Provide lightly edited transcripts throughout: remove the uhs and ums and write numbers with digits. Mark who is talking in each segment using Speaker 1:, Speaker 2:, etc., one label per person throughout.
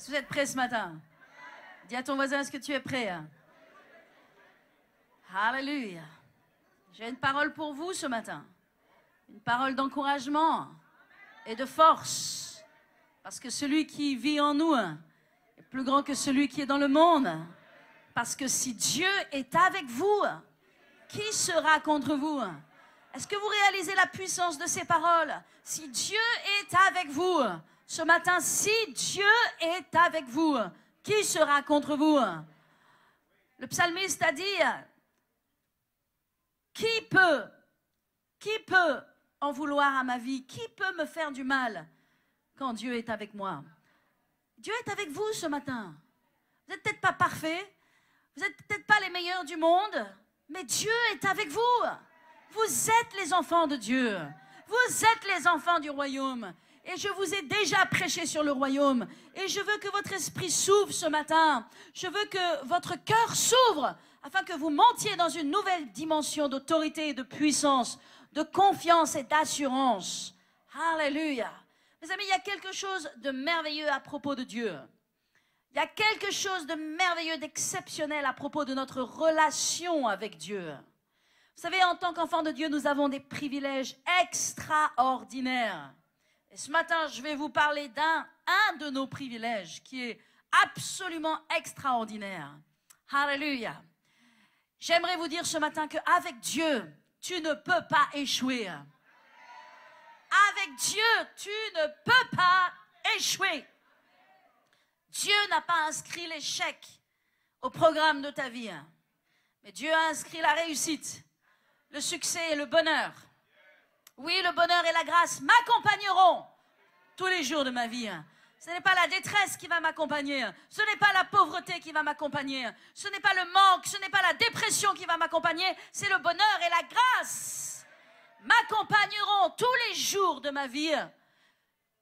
Speaker 1: que vous êtes prêts ce matin? Dis à ton voisin, est-ce que tu es prêt? Alléluia. J'ai une parole pour vous ce matin. Une parole d'encouragement et de force. Parce que celui qui vit en nous est plus grand que celui qui est dans le monde. Parce que si Dieu est avec vous, qui sera contre vous? Est-ce que vous réalisez la puissance de ces paroles? Si Dieu est avec vous, ce matin, si Dieu est avec vous, qui sera contre vous? Le psalmiste a dit, qui peut en vouloir à ma vie? Qui peut me faire du mal quand Dieu est avec moi? Dieu est avec vous ce matin. Vous n'êtes peut-être pas parfait, vous n'êtes peut-être pas les meilleurs du monde, mais Dieu est avec vous. Vous êtes les enfants de Dieu. Vous êtes les enfants du royaume. Et je vous ai déjà prêché sur le royaume. Et je veux que votre esprit s'ouvre ce matin. Je veux que votre cœur s'ouvre afin que vous montiez dans une nouvelle dimension d'autorité et de puissance, de confiance et d'assurance. Alléluia. Mes amis, il y a quelque chose de merveilleux à propos de Dieu. Il y a quelque chose de merveilleux, d'exceptionnel à propos de notre relation avec Dieu. Vous savez, en tant qu'enfants de Dieu, nous avons des privilèges extraordinaires. Et ce matin, je vais vous parler d'un de nos privilèges qui est absolument extraordinaire. Alléluia. J'aimerais vous dire ce matin qu'avec Dieu, tu ne peux pas échouer. Avec Dieu, tu ne peux pas échouer. Dieu n'a pas inscrit l'échec au programme de ta vie. Mais Dieu a inscrit la réussite, le succès et le bonheur. Oui, le bonheur et la grâce m'accompagneront tous les jours de ma vie. Ce n'est pas la détresse qui va m'accompagner. Ce n'est pas la pauvreté qui va m'accompagner. Ce n'est pas le manque, ce n'est pas la dépression qui va m'accompagner. C'est le bonheur et la grâce m'accompagneront tous les jours de ma vie.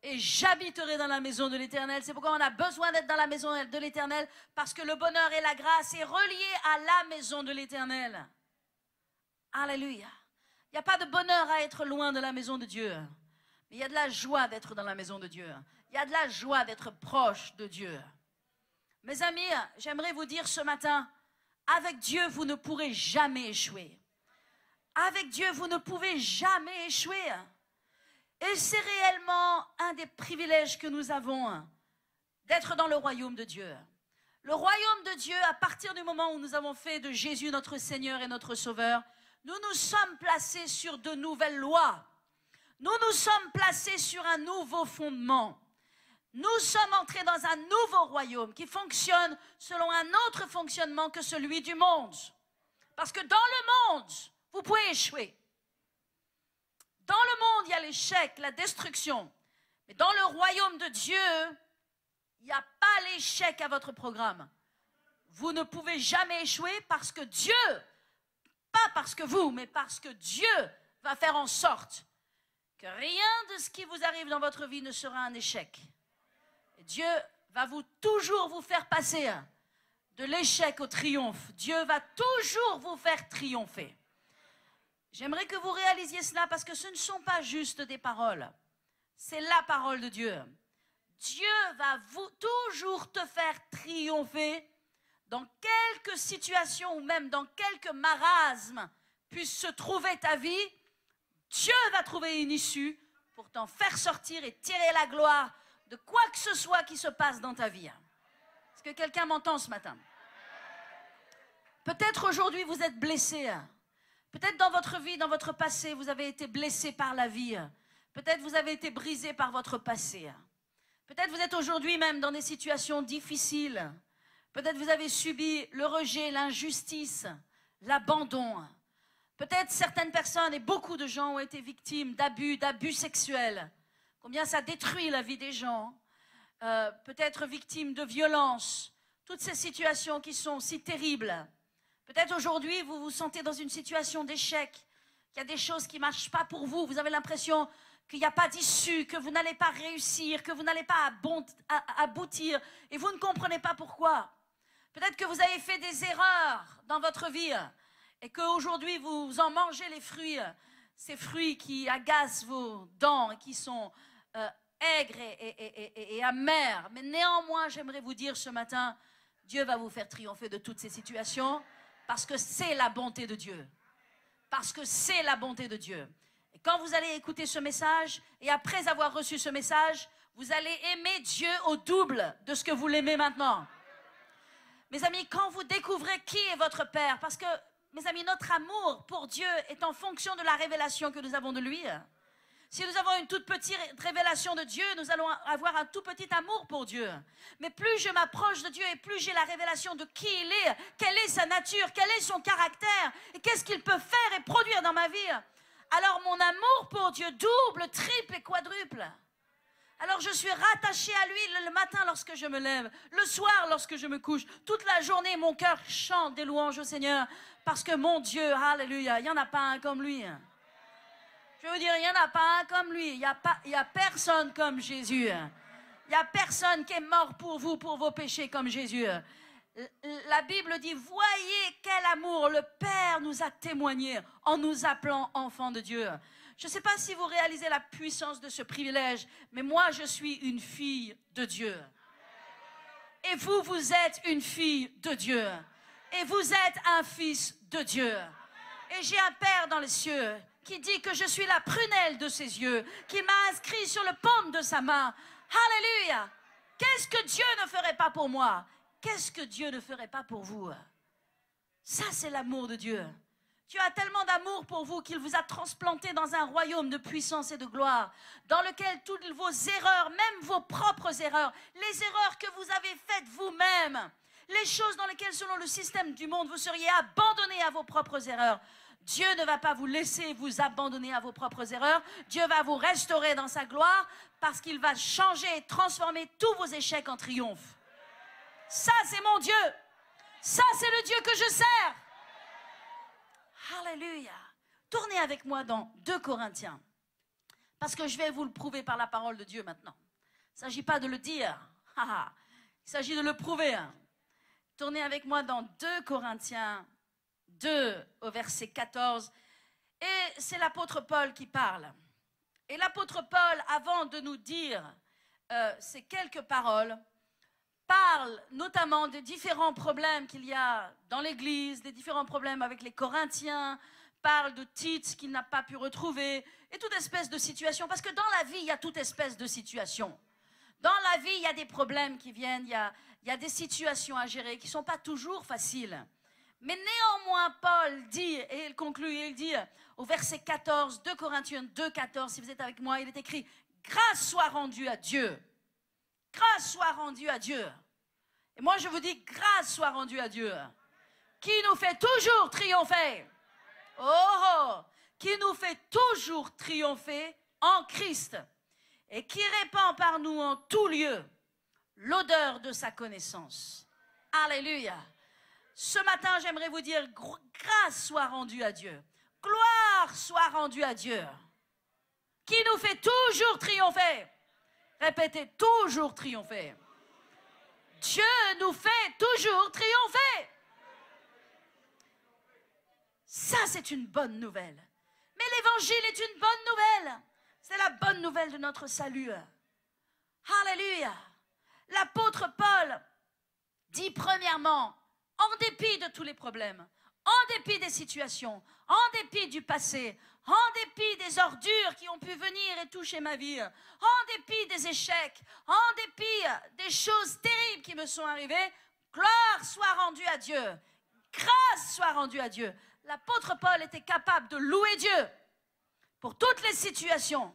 Speaker 1: Et j'habiterai dans la maison de l'Éternel. C'est pourquoi on a besoin d'être dans la maison de l'Éternel, parce que le bonheur et la grâce est relié à la maison de l'Éternel. Alléluia. Il n'y a pas de bonheur à être loin de la maison de Dieu. Mais il y a de la joie d'être dans la maison de Dieu. Il y a de la joie d'être proche de Dieu. Mes amis, j'aimerais vous dire ce matin, avec Dieu, vous ne pourrez jamais échouer. Avec Dieu, vous ne pouvez jamais échouer. Et c'est réellement un des privilèges que nous avons d'être dans le royaume de Dieu. Le royaume de Dieu, à partir du moment où nous avons fait de Jésus notre Seigneur et notre Sauveur, nous nous sommes placés sur de nouvelles lois. Nous nous sommes placés sur un nouveau fondement. Nous sommes entrés dans un nouveau royaume qui fonctionne selon un autre fonctionnement que celui du monde. Parce que dans le monde, vous pouvez échouer. Dans le monde, il y a l'échec, la destruction. Mais dans le royaume de Dieu, il n'y a pas l'échec à votre programme. Vous ne pouvez jamais échouer parce que Dieu, pas parce que vous, mais parce que Dieu va faire en sorte que rien de ce qui vous arrive dans votre vie ne sera un échec. Et Dieu va toujours vous faire passer de l'échec au triomphe. Dieu va toujours vous faire triompher. J'aimerais que vous réalisiez cela parce que ce ne sont pas juste des paroles. C'est la parole de Dieu. Dieu va toujours te faire triompher dans quelques situations ou même dans quelques marasmes puisse se trouver ta vie. Dieu va trouver une issue pour t'en faire sortir et tirer la gloire de quoi que ce soit qui se passe dans ta vie. Est-ce que quelqu'un m'entend ce matin? Peut-être aujourd'hui vous êtes blessé. Peut-être dans votre vie, dans votre passé, vous avez été blessé par la vie. Peut-être vous avez été brisé par votre passé. Peut-être vous êtes aujourd'hui même dans des situations difficiles. Peut-être vous avez subi le rejet, l'injustice, l'abandon. Peut-être certaines personnes et beaucoup de gens ont été victimes d'abus sexuels. Combien ça détruit la vie des gens. Peut-être victimes de violences. Toutes ces situations qui sont si terribles. Peut-être aujourd'hui, vous vous sentez dans une situation d'échec, qu'il y a des choses qui ne marchent pas pour vous. Vous avez l'impression qu'il n'y a pas d'issue, que vous n'allez pas réussir, que vous n'allez pas aboutir et vous ne comprenez pas pourquoi. Peut-être que vous avez fait des erreurs dans votre vie et qu'aujourd'hui, vous en mangez les fruits, ces fruits qui agacent vos dents et qui sont aigre et amer. Mais néanmoins, j'aimerais vous dire ce matin, Dieu va vous faire triompher de toutes ces situations parce que c'est la bonté de Dieu. Parce que c'est la bonté de Dieu. Et quand vous allez écouter ce message, et après avoir reçu ce message, vous allez aimer Dieu au double de ce que vous l'aimez maintenant. Mes amis, quand vous découvrez qui est votre Père, parce que, mes amis, notre amour pour Dieu est en fonction de la révélation que nous avons de lui. Si nous avons une toute petite révélation de Dieu, nous allons avoir un tout petit amour pour Dieu. Mais plus je m'approche de Dieu et plus j'ai la révélation de qui il est, quelle est sa nature, quel est son caractère, et qu'est-ce qu'il peut faire et produire dans ma vie, alors mon amour pour Dieu double, triple et quadruple. Alors je suis rattachée à lui le matin lorsque je me lève, le soir lorsque je me couche. Toute la journée, mon cœur chante des louanges au Seigneur parce que mon Dieu, alléluia, il n'y en a pas un comme lui. Je veux dire, il n'y en a pas un comme lui. Il n'y a personne comme Jésus. Il n'y a personne qui est mort pour vous, pour vos péchés comme Jésus. La Bible dit, voyez quel amour le Père nous a témoigné en nous appelant enfants de Dieu. Je ne sais pas si vous réalisez la puissance de ce privilège, mais moi, je suis une fille de Dieu. Et vous, vous êtes une fille de Dieu. Et vous êtes un fils de Dieu. Et j'ai un Père dans les cieux qui dit que je suis la prunelle de ses yeux, qu'il m'a inscrit sur le paume de sa main. Alléluia! Qu'est-ce que Dieu ne ferait pas pour moi? Qu'est-ce que Dieu ne ferait pas pour vous? Ça, c'est l'amour de Dieu. Dieu a tellement d'amour pour vous qu'il vous a transplanté dans un royaume de puissance et de gloire, dans lequel toutes vos erreurs, même vos propres erreurs, les erreurs que vous avez faites vous-même, les choses dans lesquelles, selon le système du monde, vous seriez abandonnés à vos propres erreurs, Dieu ne va pas vous laisser vous abandonner à vos propres erreurs. Dieu va vous restaurer dans sa gloire parce qu'il va changer et transformer tous vos échecs en triomphe. Ça, c'est mon Dieu. Ça, c'est le Dieu que je sers. Alléluia. Tournez avec moi dans 2 Corinthiens. Parce que je vais vous le prouver par la parole de Dieu maintenant. Il ne s'agit pas de le dire. Il s'agit de le prouver. Tournez avec moi dans 2 Corinthiens 2 au verset 14. Et c'est l'apôtre Paul qui parle. Et l'apôtre Paul, avant de nous dire ces quelques paroles, parle notamment des différents problèmes qu'il y a dans l'Église, des différents problèmes avec les Corinthiens, parle de Tite qu'il n'a pas pu retrouver, et toute espèce de situation. Parce que dans la vie, il y a toute espèce de situation. Dans la vie, il y a des problèmes qui viennent, il y a des situations à gérer qui ne sont pas toujours faciles. Mais néanmoins, Paul dit, et il conclut, il dit au verset 14, 2 Corinthiens 2, 14, si vous êtes avec moi, il est écrit « Grâce soit rendue à Dieu ». Grâce soit rendue à Dieu. Et moi, je vous dis, grâce soit rendue à Dieu. Qui nous fait toujours triompher. Oh, qui nous fait toujours triompher en Christ. Et qui répand par nous en tout lieu l'odeur de sa connaissance. Alléluia. Ce matin, j'aimerais vous dire, grâce soit rendue à Dieu. Gloire soit rendue à Dieu. Qui nous fait toujours triompher. Répétez, toujours triompher. Dieu nous fait toujours triompher. Ça, c'est une bonne nouvelle. Mais l'évangile est une bonne nouvelle. C'est la bonne nouvelle de notre salut. Alléluia. L'apôtre Paul dit premièrement, en dépit de tous les problèmes, en dépit des situations, en dépit du passé, en dépit des ordures qui ont pu venir et toucher ma vie, en dépit des échecs, en dépit des choses terribles qui me sont arrivées, gloire soit rendue à Dieu, grâce soit rendue à Dieu. L'apôtre Paul était capable de louer Dieu pour toutes les situations.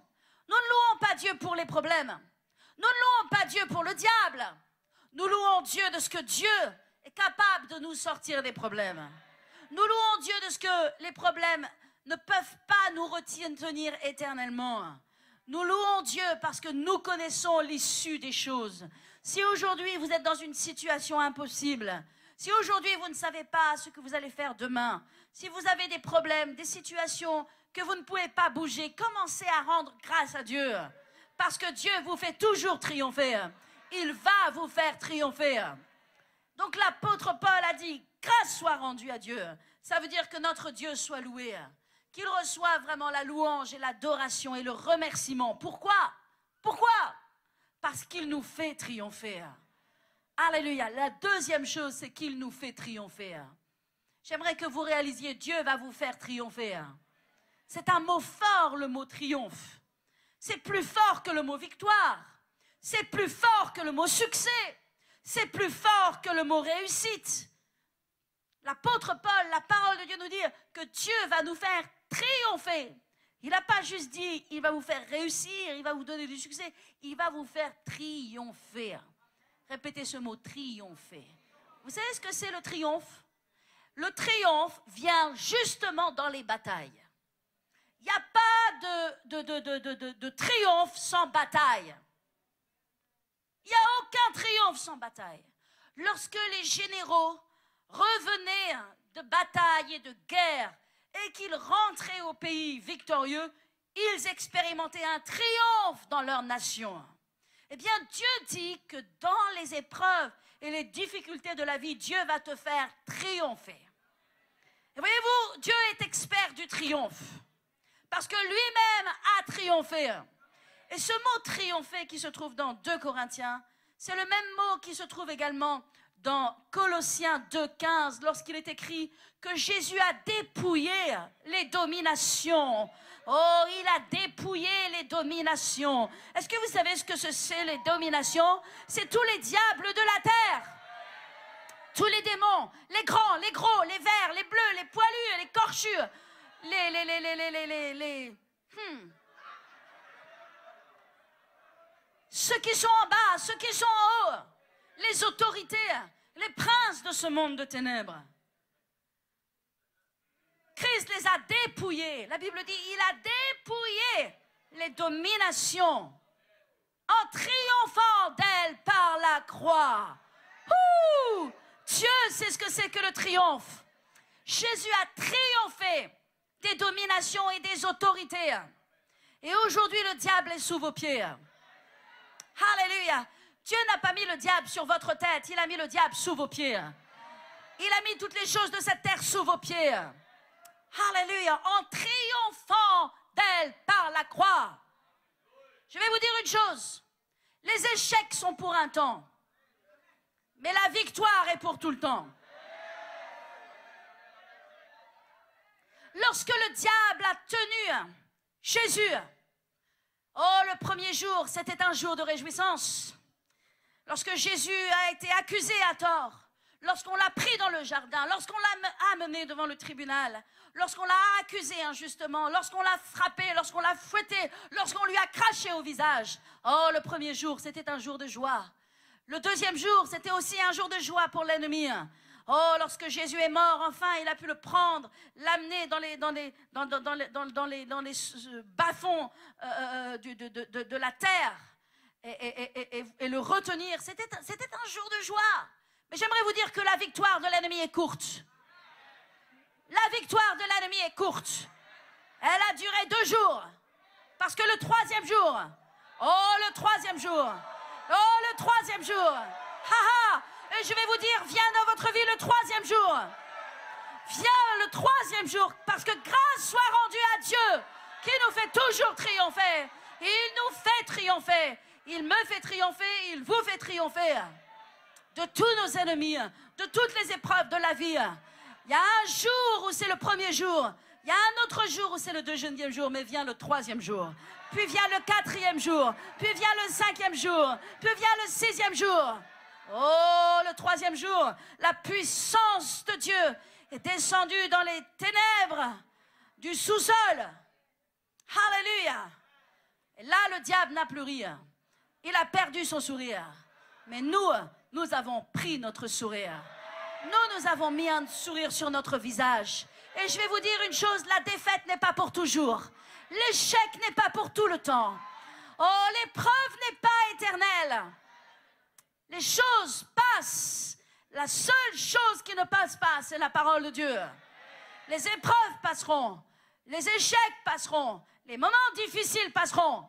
Speaker 1: Nous ne louons pas Dieu pour les problèmes. Nous ne louons pas Dieu pour le diable. Nous louons Dieu de ce que Dieu est capable de nous sortir des problèmes. Nous louons Dieu de ce que les problèmes ne peuvent pas nous retenir éternellement. Nous louons Dieu parce que nous connaissons l'issue des choses. Si aujourd'hui vous êtes dans une situation impossible, si aujourd'hui vous ne savez pas ce que vous allez faire demain, si vous avez des problèmes, des situations que vous ne pouvez pas bouger, commencez à rendre grâce à Dieu. Parce que Dieu vous fait toujours triompher. Il va vous faire triompher. Donc l'apôtre Paul a dit, grâce soit rendue à Dieu. Ça veut dire que notre Dieu soit loué. Qu'il reçoive vraiment la louange et l'adoration et le remerciement. Pourquoi? Pourquoi? Parce qu'il nous fait triompher. Alléluia. La deuxième chose, c'est qu'il nous fait triompher. J'aimerais que vous réalisiez, Dieu va vous faire triompher. C'est un mot fort, le mot triomphe. C'est plus fort que le mot victoire. C'est plus fort que le mot succès. C'est plus fort que le mot réussite. L'apôtre Paul, la parole de Dieu nous dit que Dieu va nous faire triompher. Il n'a pas juste dit, il va vous faire réussir, il va vous donner du succès. Il va vous faire triompher. Répétez ce mot, triompher. Vous savez ce que c'est le triomphe? Le triomphe vient justement dans les batailles. Il n'y a pas de triomphe sans bataille. Il n'y a aucun triomphe sans bataille. Lorsque les généraux revenaient de bataille et de guerre et qu'ils rentraient au pays victorieux, ils expérimentaient un triomphe dans leur nation. Eh bien, Dieu dit que dans les épreuves et les difficultés de la vie, Dieu va te faire triompher. Et voyez-vous, Dieu est expert du triomphe. Parce que lui-même a triomphé. Et ce mot triompher qui se trouve dans 2 Corinthiens, c'est le même mot qui se trouve également dans Colossiens 2,15, lorsqu'il est écrit que Jésus a dépouillé les dominations. Oh, il a dépouillé les dominations. Est-ce que vous savez ce que c'est les dominations? C'est tous les diables de la terre. Tous les démons, les grands, les gros, les verts, les bleus, les poilus, les corchus, ceux qui sont en bas, ceux qui sont en haut, les autorités, les princes de ce monde de ténèbres. Christ les a dépouillés. La Bible dit, il a dépouillé les dominations en triomphant d'elles par la croix. Ouh! Dieu sait ce que c'est que le triomphe. Jésus a triomphé des dominations et des autorités. Et aujourd'hui, le diable est sous vos pieds. Alléluia. Dieu n'a pas mis le diable sur votre tête, il a mis le diable sous vos pieds. Il a mis toutes les choses de cette terre sous vos pieds. Alléluia. En triomphant d'elle par la croix. Je vais vous dire une chose. Les échecs sont pour un temps. Mais la victoire est pour tout le temps. Lorsque le diable a tenu Jésus, oh, le premier jour, c'était un jour de réjouissance. Lorsque Jésus a été accusé à tort, lorsqu'on l'a pris dans le jardin, lorsqu'on l'a amené devant le tribunal, lorsqu'on l'a accusé injustement, lorsqu'on l'a frappé, lorsqu'on l'a fouetté, lorsqu'on lui a craché au visage. Oh, le premier jour, c'était un jour de joie. Le deuxième jour, c'était aussi un jour de joie pour l'ennemi. Oh, lorsque Jésus est mort, enfin, il a pu le prendre, l'amener dans les bas-fonds de la terre et le retenir. C'était un jour de joie. Mais j'aimerais vous dire que la victoire de l'ennemi est courte. La victoire de l'ennemi est courte. Elle a duré 2 jours. Parce que le troisième jour, oh, le troisième jour, et je vais vous dire, viens dans votre vie le 3e jour. Viens le 3e jour, parce que grâce soit rendue à Dieu, qui nous fait toujours triompher. Il nous fait triompher. Il me fait triompher, il vous fait triompher. De tous nos ennemis, de toutes les épreuves de la vie. Il y a un jour où c'est le 1er jour. Il y a un autre jour où c'est le 2e jour, mais vient le 3e jour. Puis vient le 4e jour. Puis vient le 5e jour. Puis vient le 6e jour. Oh, le 3e jour, la puissance de Dieu est descendue dans les ténèbres du sous-sol. Alléluia. Et là, le diable n'a plus rien. Il a perdu son sourire. Mais nous avons pris notre sourire. Nous avons mis un sourire sur notre visage. Et je vais vous dire une chose, la défaite n'est pas pour toujours. L'échec n'est pas pour tout le temps. Oh, l'épreuve n'est pas éternelle. Les choses passent. La seule chose qui ne passe pas, c'est la parole de Dieu. Les épreuves passeront. Les échecs passeront. Les moments difficiles passeront.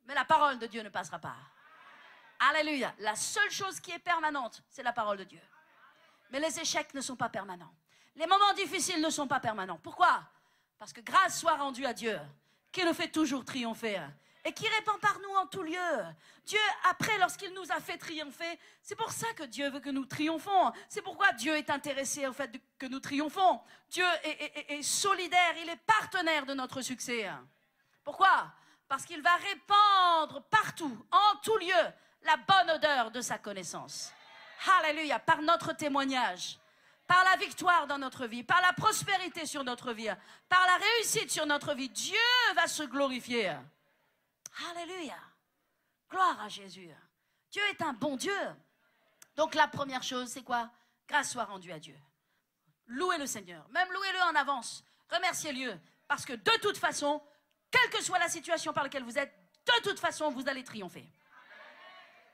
Speaker 1: Mais la parole de Dieu ne passera pas. Alléluia. La seule chose qui est permanente, c'est la parole de Dieu. Mais les échecs ne sont pas permanents. Les moments difficiles ne sont pas permanents. Pourquoi? Parce que grâce soit rendue à Dieu, qui le fait toujours triompher. et qui répand par nous en tout lieu. Dieu, après, lorsqu'il nous a fait triompher, c'est pour ça que Dieu veut que nous triomphons. C'est pourquoi Dieu est intéressé au fait que nous triomphons. Dieu est solidaire, il est partenaire de notre succès. Pourquoi? Parce qu'il va répandre partout, en tout lieu, la bonne odeur de sa connaissance. Alléluia, par notre témoignage, par la victoire dans notre vie, par la prospérité sur notre vie, par la réussite sur notre vie, Dieu va se glorifier. Alléluia. Gloire à Jésus. Dieu est un bon Dieu. Donc la première chose, c'est quoi? Grâce soit rendue à Dieu. Louez le Seigneur. Même louez-le en avance. Remerciez-le. Parce que de toute façon, quelle que soit la situation par laquelle vous êtes, de toute façon, vous allez triompher.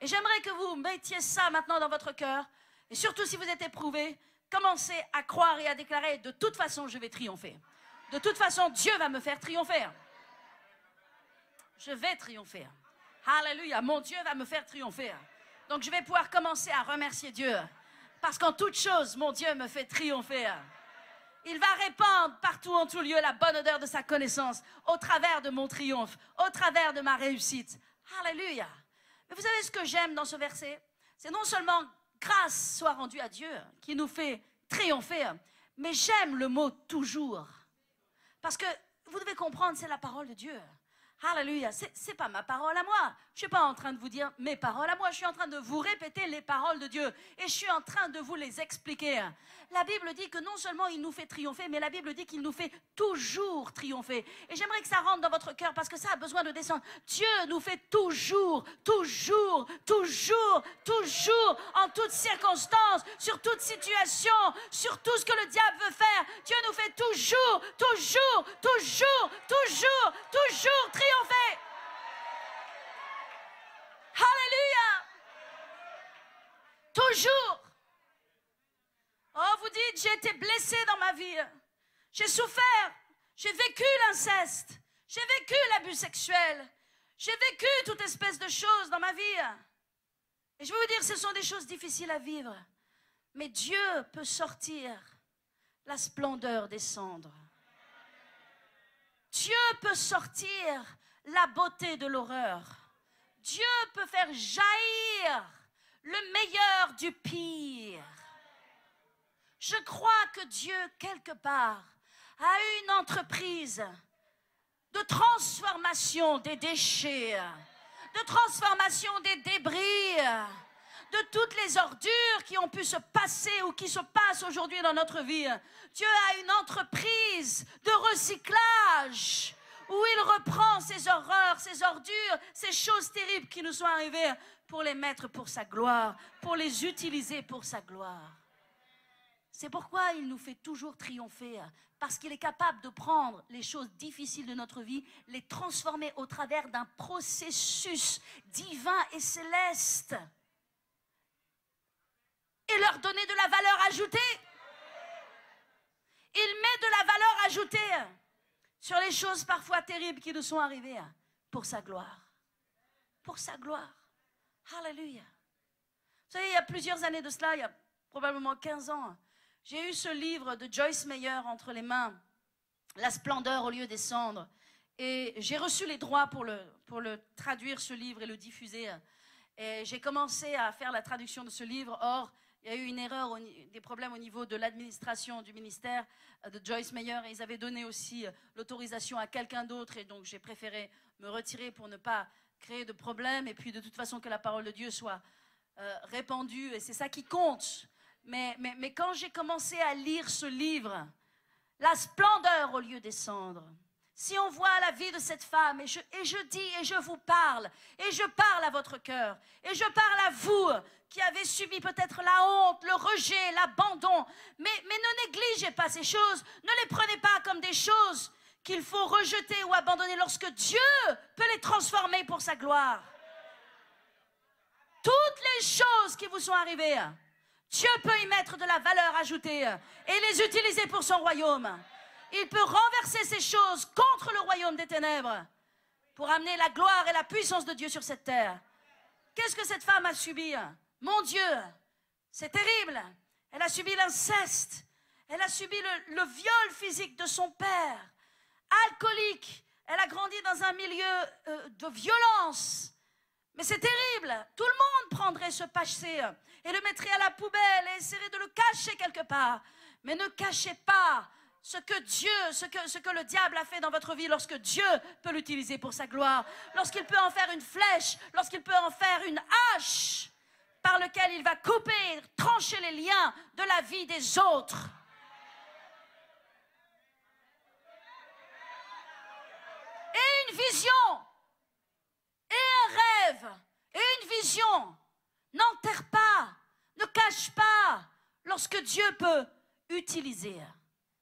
Speaker 1: Et j'aimerais que vous mettiez ça maintenant dans votre cœur. Et surtout si vous êtes éprouvé, commencez à croire et à déclarer, de toute façon, je vais triompher. De toute façon, Dieu va me faire triompher. Je vais triompher. Alléluia, mon Dieu va me faire triompher. Donc je vais pouvoir commencer à remercier Dieu. Parce qu'en toute chose, mon Dieu me fait triompher. Il va répandre partout en tout lieu la bonne odeur de sa connaissance, au travers de mon triomphe, au travers de ma réussite. Alléluia. Mais vous savez ce que j'aime dans ce verset? C'est non seulement grâce soit rendue à Dieu, qui nous fait triompher, mais j'aime le mot toujours. Parce que vous devez comprendre, c'est la parole de Dieu. Alléluia, c'est pas ma parole à moi. Je suis pas en train de vous dire mes paroles à moi, je suis en train de vous répéter les paroles de Dieu. Et je suis en train de vous les expliquer. La Bible dit que non seulement il nous fait triompher, mais la Bible dit qu'il nous fait toujours triompher. Et j'aimerais que ça rentre dans votre cœur parce que ça a besoin de descendre. Dieu nous fait toujours, toujours, toujours, toujours, en toutes circonstances, sur toute situation, sur tout ce que le diable veut faire. Dieu nous fait toujours, toujours, toujours, toujours, toujours triompher. Alléluia. Toujours. Oh, vous dites, j'ai été blessée dans ma vie. J'ai souffert. J'ai vécu l'inceste. J'ai vécu l'abus sexuel. J'ai vécu toute espèce de choses dans ma vie. Et je vais vous dire, ce sont des choses difficiles à vivre. Mais Dieu peut sortir la splendeur des cendres. Dieu peut sortir la beauté de l'horreur. Dieu peut faire jaillir le meilleur du pire. Je crois que Dieu, quelque part, a une entreprise de transformation des déchets, de transformation des débris, de toutes les ordures qui ont pu se passer ou qui se passent aujourd'hui dans notre vie. Dieu a une entreprise de recyclage où il reprend ces horreurs, ces ordures, ces choses terribles qui nous sont arrivées pour les mettre pour sa gloire, pour les utiliser pour sa gloire. C'est pourquoi il nous fait toujours triompher, parce qu'il est capable de prendre les choses difficiles de notre vie, les transformer au travers d'un processus divin et céleste et leur donner de la valeur ajoutée. Il met de la valeur ajoutée sur les choses parfois terribles qui nous sont arrivées pour sa gloire. Pour sa gloire. Alléluia. Vous savez, il y a plusieurs années de cela, il y a probablement 15 ans, j'ai eu ce livre de Joyce Meyer entre les mains, La splendeur au lieu des cendres. Et j'ai reçu les droits pour le traduire, ce livre, et le diffuser. Et j'ai commencé à faire la traduction de ce livre. Or, il y a eu une erreur, des problèmes au niveau de l'administration du ministère de Joyce Meyer. Et ils avaient donné aussi l'autorisation à quelqu'un d'autre. Et donc, j'ai préféré me retirer pour ne pas créer de problème. Et puis, de toute façon, que la parole de Dieu soit répandue. Et c'est ça qui compte. Mais quand j'ai commencé à lire ce livre, La splendeur au lieu des cendres, si on voit la vie de cette femme, et je dis et je vous parle, et je parle à votre cœur, et je parle à vous qui avez subi peut-être la honte, le rejet, l'abandon, mais ne négligez pas ces choses, ne les prenez pas comme des choses qu'il faut rejeter ou abandonner lorsque Dieu peut les transformer pour sa gloire. Toutes les choses qui vous sont arrivées, Dieu peut y mettre de la valeur ajoutée et les utiliser pour son royaume. Il peut renverser ces choses contre le royaume des ténèbres pour amener la gloire et la puissance de Dieu sur cette terre. Qu'est-ce que cette femme a subi? Mon Dieu, c'est terrible. Elle a subi l'inceste. Elle a subi le viol physique de son père. Alcoolique, Elle a grandi dans un milieu de violence. Mais c'est terrible. Tout le monde prendrait ce passé et le mettrait à la poubelle et essaierait de le cacher quelque part. Mais ne cachez pas ce que Dieu, ce que le diable a fait dans votre vie lorsque Dieu peut l'utiliser pour sa gloire. Lorsqu'il peut en faire une flèche, lorsqu'il peut en faire une hache par lequel il va couper, trancher les liens de la vie des autres. Et une vision, et un rêve, et une vision n'enterre pas, ne cache pas lorsque Dieu peut utiliser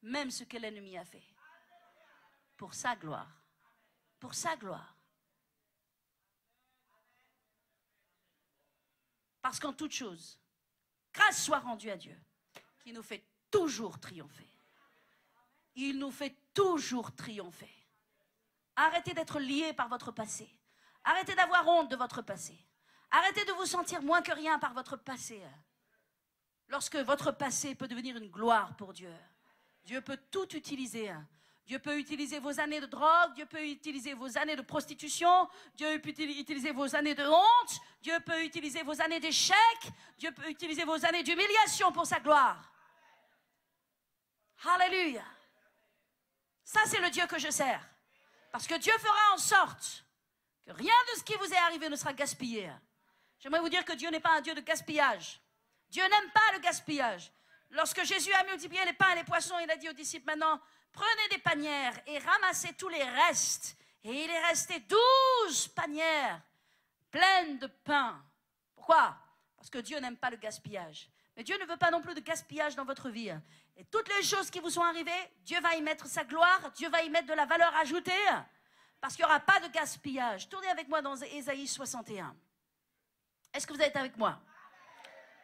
Speaker 1: même ce que l'ennemi a fait pour sa gloire, pour sa gloire. Parce qu'en toute chose, grâce soit rendue à Dieu, qui nous fait toujours triompher. Il nous fait toujours triompher. Arrêtez d'être liés par votre passé. Arrêtez d'avoir honte de votre passé. Arrêtez de vous sentir moins que rien par votre passé. Lorsque votre passé peut devenir une gloire pour Dieu. Dieu peut tout utiliser. Dieu peut utiliser vos années de drogue, Dieu peut utiliser vos années de prostitution, Dieu peut utiliser vos années de honte, Dieu peut utiliser vos années d'échec, Dieu peut utiliser vos années d'humiliation pour sa gloire. Alléluia. Ça, c'est le Dieu que je sers. Parce que Dieu fera en sorte que rien de ce qui vous est arrivé ne sera gaspillé. J'aimerais vous dire que Dieu n'est pas un Dieu de gaspillage. Dieu n'aime pas le gaspillage. Lorsque Jésus a multiplié les pains et les poissons, il a dit aux disciples, maintenant, prenez des panières et ramassez tous les restes. Et il est resté 12 panières pleines de pain. Pourquoi? Parce que Dieu n'aime pas le gaspillage. Mais Dieu ne veut pas non plus de gaspillage dans votre vie. Et toutes les choses qui vous sont arrivées, Dieu va y mettre sa gloire, Dieu va y mettre de la valeur ajoutée, parce qu'il n'y aura pas de gaspillage. Tournez avec moi dans Ésaïe 61. Est-ce que vous êtes avec moi?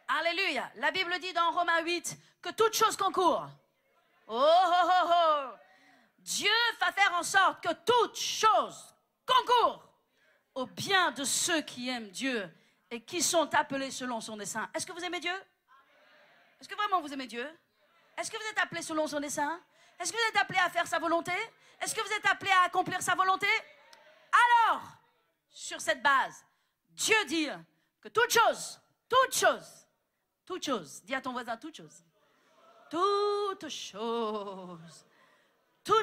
Speaker 1: Alléluia. La Bible dit dans Romains 8 que toute chose concourt. Oh, oh, oh, oh. Dieu va faire en sorte que toute chose concourt au bien de ceux qui aiment Dieu et qui sont appelés selon son dessein. Est-ce que vous aimez Dieu? Est-ce que vraiment vous aimez Dieu? Est-ce que vous êtes appelés selon son dessein? Est-ce que vous êtes appelés à faire sa volonté? Est-ce que vous êtes appelés à accomplir sa volonté? Alors, sur cette base, Dieu dit que toute chose, dis à ton voisin toute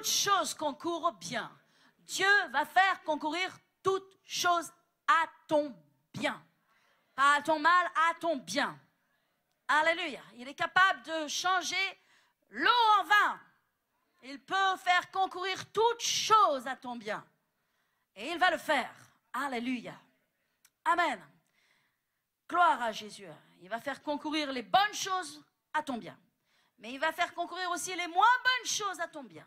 Speaker 1: chose concourt au bien. Dieu va faire concourir toute chose à ton bien. Pas à ton mal, à ton bien. Alléluia. Il est capable de changer l'eau en vin. Il peut faire concourir toute chose à ton bien. Et il va le faire. Alléluia. Amen. Gloire à Jésus. Il va faire concourir les bonnes choses à ton bien. Mais il va faire concourir aussi les moins bonnes choses à ton bien.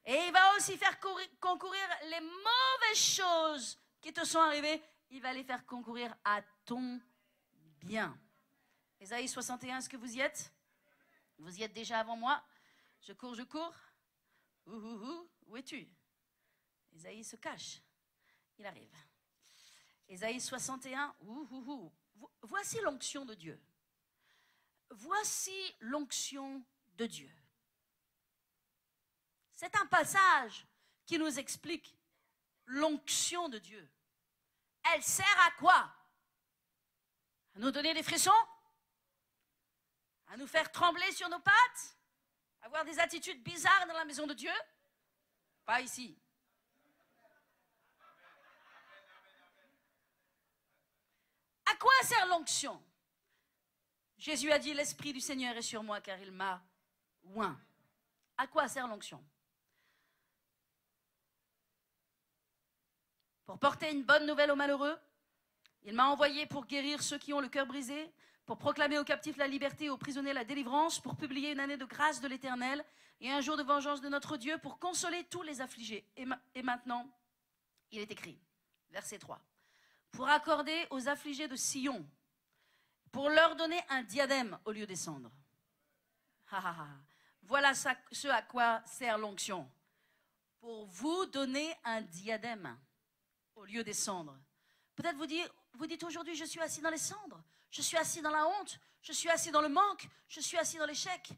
Speaker 1: Et il va aussi faire concourir les mauvaises choses qui te sont arrivées. Il va les faire concourir à ton bien. Ésaïe 61, est-ce que vous y êtes? Vous y êtes déjà avant moi? Je cours. Où es-tu? Ésaïe se cache. Il arrive. Ésaïe 61, voici l'onction de Dieu. Voici l'onction de Dieu. C'est un passage qui nous explique l'onction de Dieu. Elle sert à quoi? À nous donner des frissons? À nous faire trembler sur nos pattes? Avoir des attitudes bizarres dans la maison de Dieu? Pas ici. À quoi sert l'onction? Jésus a dit, l'Esprit du Seigneur est sur moi car il m'a oint. À quoi sert l'onction? Pour porter une bonne nouvelle aux malheureux. Il m'a envoyé pour guérir ceux qui ont le cœur brisé, pour proclamer aux captifs la liberté et aux prisonniers la délivrance, pour publier une année de grâce de l'Éternel et un jour de vengeance de notre Dieu, pour consoler tous les affligés. Et maintenant, il est écrit, verset 3, pour accorder aux affligés de Sion, pour leur donner un diadème au lieu des cendres. Voilà ce à quoi sert l'onction. Pour vous donner un diadème au lieu des cendres. Peut-être vous dites aujourd'hui, je suis assis dans les cendres, je suis assis dans la honte, je suis assis dans le manque, je suis assis dans l'échec.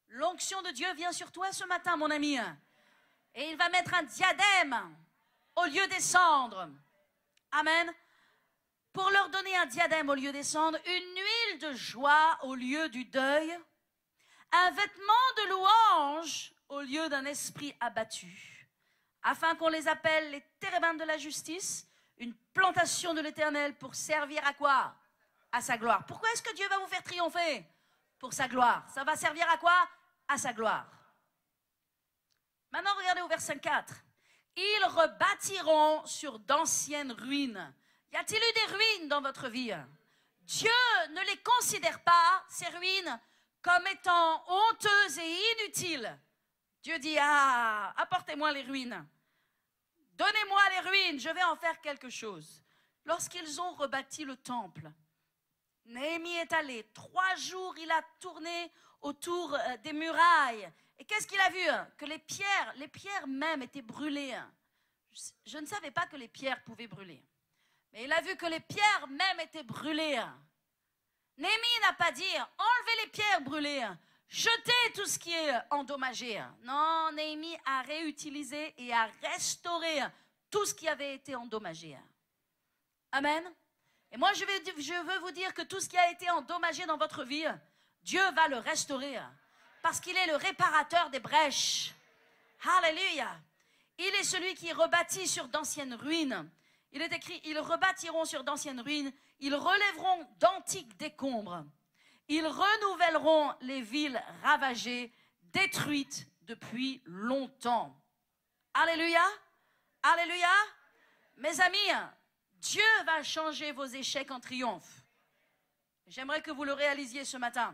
Speaker 1: L'onction de Dieu vient sur toi ce matin, mon ami. Et il va mettre un diadème au lieu des cendres. Amen. Pour leur donner un diadème au lieu des cendres, une huile de joie au lieu du deuil, un vêtement de louange au lieu d'un esprit abattu, afin qu'on les appelle les térébintes de la justice, une plantation de l'Éternel pour servir à quoi? À sa gloire. Pourquoi est-ce que Dieu va vous faire triompher? Pour sa gloire. Ça va servir à quoi? À sa gloire. Maintenant, regardez au verset 4. Ils rebâtiront sur d'anciennes ruines. Y a-t-il eu des ruines dans votre vie? Dieu ne les considère pas, ces ruines, comme étant honteuses et inutiles. Dieu dit, ah, apportez-moi les ruines. Donnez-moi les ruines, je vais en faire quelque chose. Lorsqu'ils ont rebâti le temple, Néhémie est allé. 3 jours, il a tourné autour des murailles. Et qu'est-ce qu'il a vu? Que les pierres même étaient brûlées. Je ne savais pas que les pierres pouvaient brûler. Mais il a vu que les pierres même étaient brûlées. Néhémie n'a pas dit, enlevez les pierres brûlées, jetez tout ce qui est endommagé. Non, Néhémie a réutilisé et a restauré tout ce qui avait été endommagé. Amen. Et moi, je veux vous dire que tout ce qui a été endommagé dans votre vie, Dieu va le restaurer. Parce qu'il est le réparateur des brèches. Alléluia. Il est celui qui rebâtit sur d'anciennes ruines. Il est écrit, ils rebâtiront sur d'anciennes ruines, ils relèveront d'antiques décombres, ils renouvelleront les villes ravagées, détruites depuis longtemps. Alléluia, alléluia. Mes amis, Dieu va changer vos échecs en triomphe. J'aimerais que vous le réalisiez ce matin.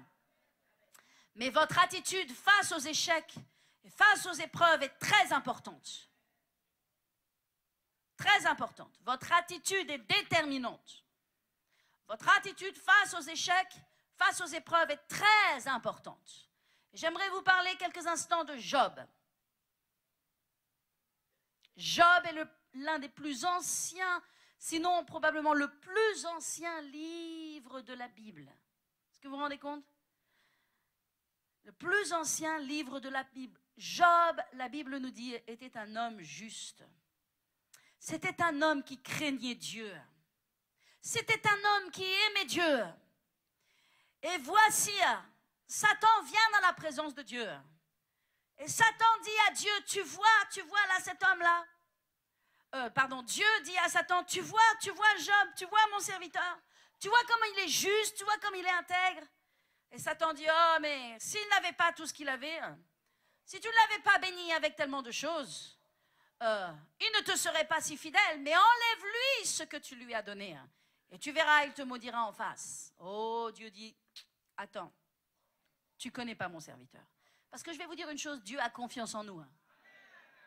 Speaker 1: Mais votre attitude face aux échecs et face aux épreuves est très importante. Très importante. Votre attitude est déterminante. Votre attitude face aux échecs, face aux épreuves est très importante. J'aimerais vous parler quelques instants de Job. Job est l'un des plus anciens, sinon probablement le plus ancien livre de la Bible. Est-ce que vous vous rendez compte? Le plus ancien livre de la Bible. Job, la Bible nous dit, était un homme juste. C'était un homme qui craignait Dieu. C'était un homme qui aimait Dieu. Et voici, Satan vient dans la présence de Dieu. Et Satan dit à Dieu, tu vois là cet homme-là. Dieu dit à Satan, tu vois Job, tu vois mon serviteur. Tu vois comment il est juste, tu vois comme il est intègre. Et Satan dit, oh mais s'il n'avait pas tout ce qu'il avait, si tu ne l'avais pas béni avec tellement de choses, il ne te serait pas si fidèle, mais enlève-lui ce que tu lui as donné. Et tu verras, il te maudira en face. Oh, Dieu dit, attends, tu ne connais pas mon serviteur. Parce que je vais vous dire une chose, Dieu a confiance en nous.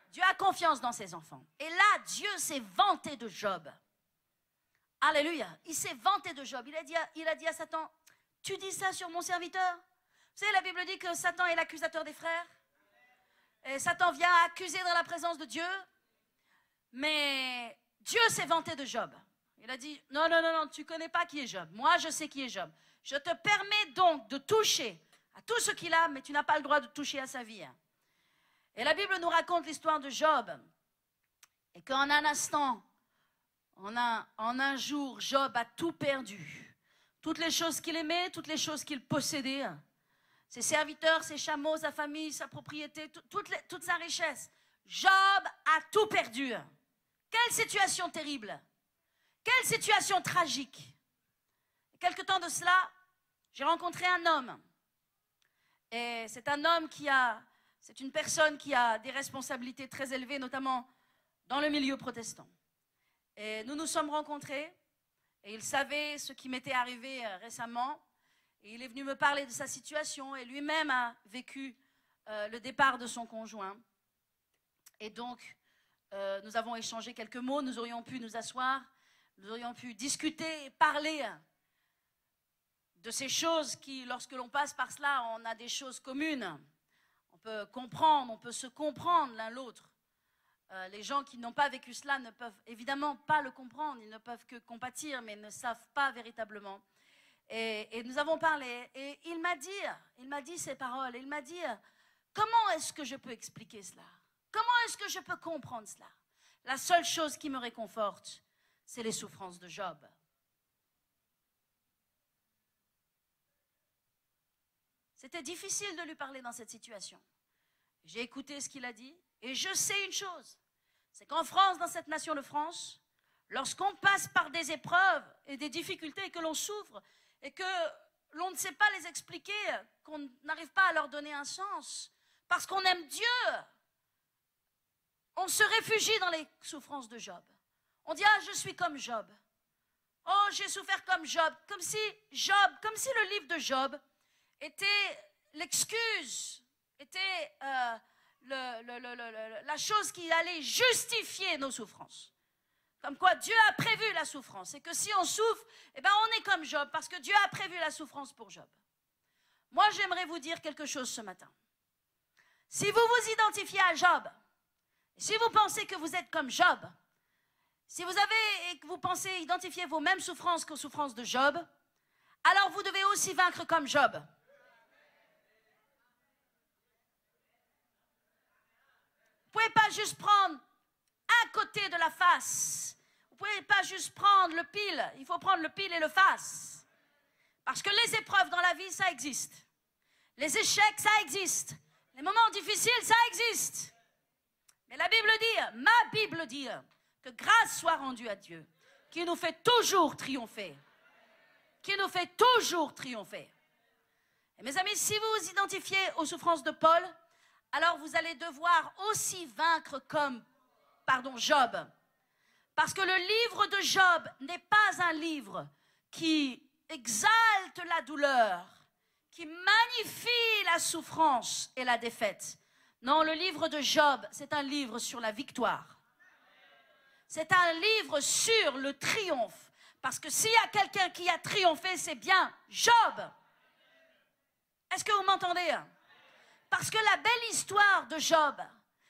Speaker 1: Dieu a confiance dans ses enfants. Et là, Dieu s'est vanté de Job. Alléluia. Il s'est vanté de Job. Il a dit à Satan, tu dis ça sur mon serviteur? Vous savez, la Bible dit que Satan est l'accusateur des frères. Et Satan vient accuser dans la présence de Dieu. Mais Dieu s'est vanté de Job. Il a dit, non, tu ne connais pas qui est Job. Moi, je sais qui est Job. Je te permets donc de toucher à tout ce qu'il a, mais tu n'as pas le droit de toucher à sa vie. Et la Bible nous raconte l'histoire de Job. Et qu'en un instant, en un jour, Job a tout perdu. Toutes les choses qu'il aimait, toutes les choses qu'il possédait. Ses serviteurs, ses chameaux, sa famille, sa propriété, toute sa richesse. Job a tout perdu. Quelle situation terrible. Quelle situation tragique. Quelque temps de cela, j'ai rencontré un homme. Et c'est un homme c'est une personne qui a des responsabilités très élevées, notamment dans le milieu protestant. Et nous nous sommes rencontrés, et il savait ce qui m'était arrivé récemment. Et il est venu me parler de sa situation, et lui-même a vécu le départ de son conjoint. Et donc, nous avons échangé quelques mots, nous aurions pu nous asseoir, nous aurions pu discuter et parler de ces choses qui, lorsque l'on passe par cela, on a des choses communes. On peut comprendre, on peut se comprendre l'un l'autre. Les gens qui n'ont pas vécu cela ne peuvent évidemment pas le comprendre, ils ne peuvent que compatir, mais ne savent pas véritablement. Et nous avons parlé, et il m'a dit ces paroles, il m'a dit, comment est-ce que je peux expliquer cela? Comment est-ce que je peux comprendre cela? La seule chose qui me réconforte, c'est les souffrances de Job. C'était difficile de lui parler dans cette situation. J'ai écouté ce qu'il a dit et je sais une chose, c'est qu'en France, dans cette nation de France, lorsqu'on passe par des épreuves et des difficultés et que l'on souffre et que l'on ne sait pas les expliquer, qu'on n'arrive pas à leur donner un sens, parce qu'on aime Dieu, on se réfugie dans les souffrances de Job. On dit, ah, je suis comme Job. Oh, j'ai souffert comme Job. Comme si le livre de Job était l'excuse, était la chose qui allait justifier nos souffrances. Comme quoi Dieu a prévu la souffrance et que si on souffre, eh ben on est comme Job parce que Dieu a prévu la souffrance pour Job. Moi, j'aimerais vous dire quelque chose ce matin. Si vous vous identifiez à Job, si vous pensez que vous êtes comme Job, si vous avez et que vous pensez identifier vos mêmes souffrances qu'aux souffrances de Job, alors vous devez aussi vaincre comme Job. Vous ne pouvez pas juste prendre un côté de la face. Vous ne pouvez pas juste prendre le pile. Il faut prendre le pile et le face. Parce que les épreuves dans la vie, ça existe. Les échecs, ça existe. Les moments difficiles, ça existe. Mais la Bible dit, ma Bible dit, que grâce soit rendue à Dieu, qui nous fait toujours triompher. Qui nous fait toujours triompher. Et mes amis, si vous vous identifiez aux souffrances de Paul, alors vous allez devoir aussi vaincre comme, Job. Parce que le livre de Job n'est pas un livre qui exalte la douleur, qui magnifie la souffrance et la défaite. Non, le livre de Job, c'est un livre sur la victoire. C'est un livre sur le triomphe. Parce que s'il y a quelqu'un qui a triomphé, c'est bien Job. Est-ce que vous m'entendez? Parce que la belle histoire de Job,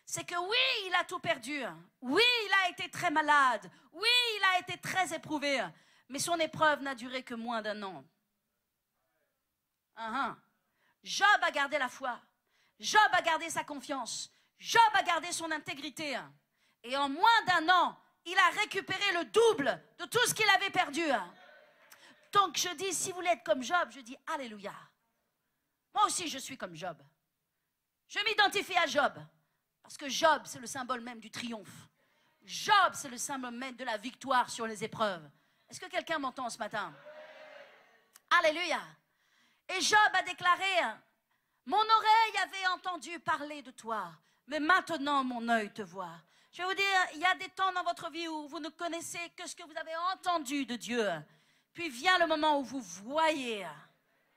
Speaker 1: c'est que oui, il a tout perdu. Oui, il a été très malade. Oui, il a été très éprouvé. Mais son épreuve n'a duré que moins d'1 an. Job a gardé la foi. Job a gardé sa confiance. Job a gardé son intégrité. Et en moins d'1 an, il a récupéré le double de tout ce qu'il avait perdu. Donc je dis, si vous voulez être comme Job, je dis alléluia. Moi aussi, je suis comme Job. Je m'identifie à Job. Parce que Job, c'est le symbole même du triomphe. Job, c'est le symbole même de la victoire sur les épreuves. Est-ce que quelqu'un m'entend ce matin? Alléluia. Et Job a déclaré, mon oreille avait entendu parler de toi, mais maintenant mon œil te voit. Je vais vous dire, il y a des temps dans votre vie où vous ne connaissez que ce que vous avez entendu de Dieu. Puis vient le moment où vous voyez.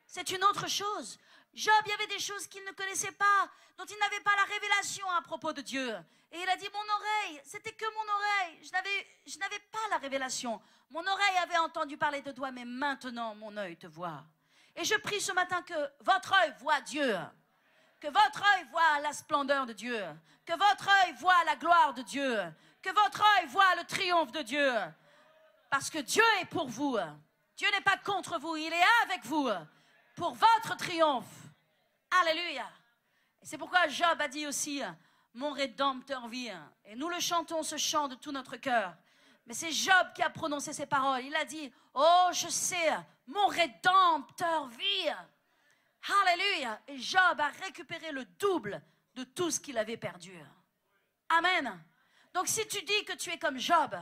Speaker 1: C'est une autre chose. Job, il y avait des choses qu'il ne connaissait pas, dont il n'avait pas la révélation à propos de Dieu. Et il a dit, mon oreille, c'était que mon oreille. Je n'avais pas la révélation. Mon oreille avait entendu parler de toi, mais maintenant mon œil te voit. Et je prie ce matin que votre œil voit Dieu. Que votre œil voit la splendeur de Dieu. Que votre œil voit la gloire de Dieu. Que votre œil voit le triomphe de Dieu. Parce que Dieu est pour vous. Dieu n'est pas contre vous, il est avec vous. Pour votre triomphe. Alléluia. Et c'est pourquoi Job a dit aussi, mon Rédempteur vit. Et nous le chantons ce chant de tout notre cœur. Mais c'est Job qui a prononcé ces paroles. Il a dit, oh je sais, mon Rédempteur vit. Alléluia. Et Job a récupéré le double de tout ce qu'il avait perdu. Amen. Donc si tu dis que tu es comme Job,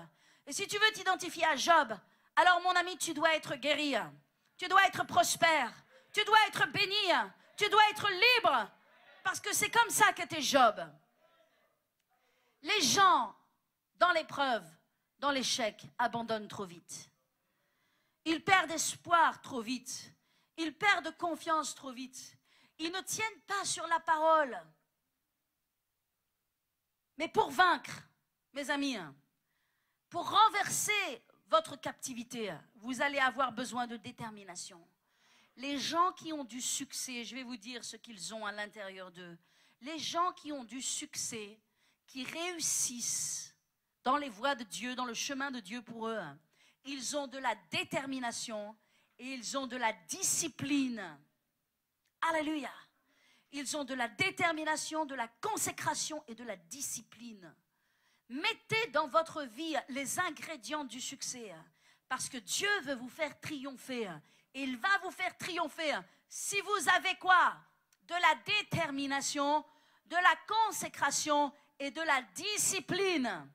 Speaker 1: et si tu veux t'identifier à Job, alors mon ami, tu dois être guéri. Tu dois être prospère. Tu dois être béni. Tu dois être libre. Parce que c'est comme ça qu'était Job. Les gens, dans l'épreuve, dans l'échec, abandonnent trop vite. Ils perdent espoir trop vite. Ils perdent confiance trop vite. Ils ne tiennent pas sur la parole. Mais pour vaincre, mes amis, pour renverser votre captivité, vous allez avoir besoin de détermination. Les gens qui ont du succès, je vais vous dire ce qu'ils ont à l'intérieur d'eux. Les gens qui ont du succès, qui réussissent dans les voies de Dieu, dans le chemin de Dieu pour eux, ils ont de la détermination et ils ont de la discipline. Alléluia. Ils ont de la détermination, de la consécration et de la discipline. Mettez dans votre vie les ingrédients du succès. Parce que Dieu veut vous faire triompher. Et il va vous faire triompher si vous avez quoi? De la détermination, de la consécration et de la discipline.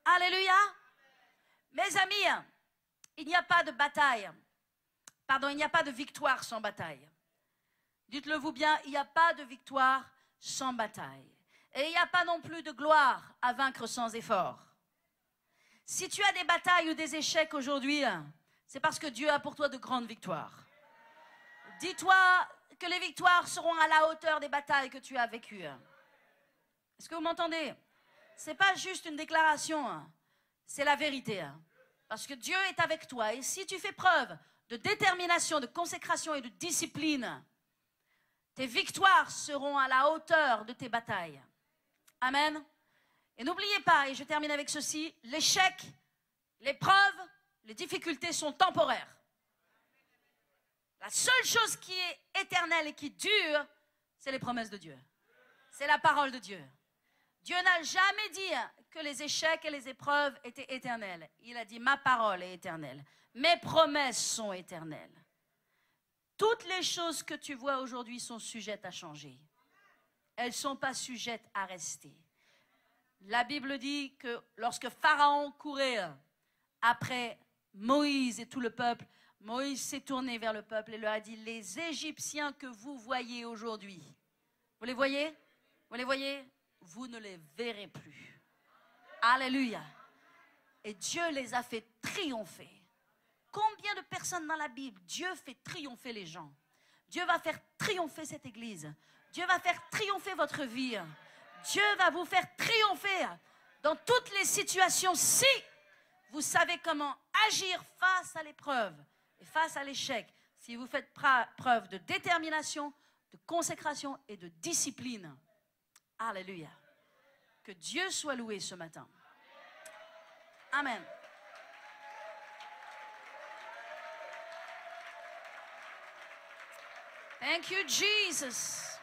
Speaker 1: Alléluia. Mes amis, il n'y a pas de bataille. Pardon, il n'y a pas de victoire sans bataille. Dites-le vous bien, il n'y a pas de victoire sans bataille. Et il n'y a pas non plus de gloire à vaincre sans effort. Si tu as des batailles ou des échecs aujourd'hui, c'est parce que Dieu a pour toi de grandes victoires. Dis-toi que les victoires seront à la hauteur des batailles que tu as vécues. Est-ce que vous m'entendez? Ce n'est pas juste une déclaration, c'est la vérité. Parce que Dieu est avec toi. Et si tu fais preuve de détermination, de consécration et de discipline, tes victoires seront à la hauteur de tes batailles. Amen. Et n'oubliez pas, et je termine avec ceci, l'échec, l'épreuve, les difficultés sont temporaires. La seule chose qui est éternelle et qui dure, c'est les promesses de Dieu. C'est la parole de Dieu. Dieu n'a jamais dit que les échecs et les épreuves étaient éternels. Il a dit, ma parole est éternelle. Mes promesses sont éternelles. Toutes les choses que tu vois aujourd'hui sont sujettes à changer. Elles ne sont pas sujettes à rester. La Bible dit que lorsque Pharaon courait après Moïse et tout le peuple, Moïse s'est tourné vers le peuple et leur a dit, les Égyptiens que vous voyez aujourd'hui, vous les voyez? Vous les voyez? Vous ne les verrez plus. Alléluia. Et Dieu les a fait triompher. Combien de personnes dans la Bible, Dieu fait triompher les gens. Dieu va faire triompher cette église. Dieu va faire triompher votre vie. Dieu va vous faire triompher dans toutes les situations si vous savez comment agir face à l'épreuve et face à l'échec. Si vous faites preuve de détermination, de consécration et de discipline. Alléluia. Que Dieu soit loué ce matin. Amen. Thank you, Jesus.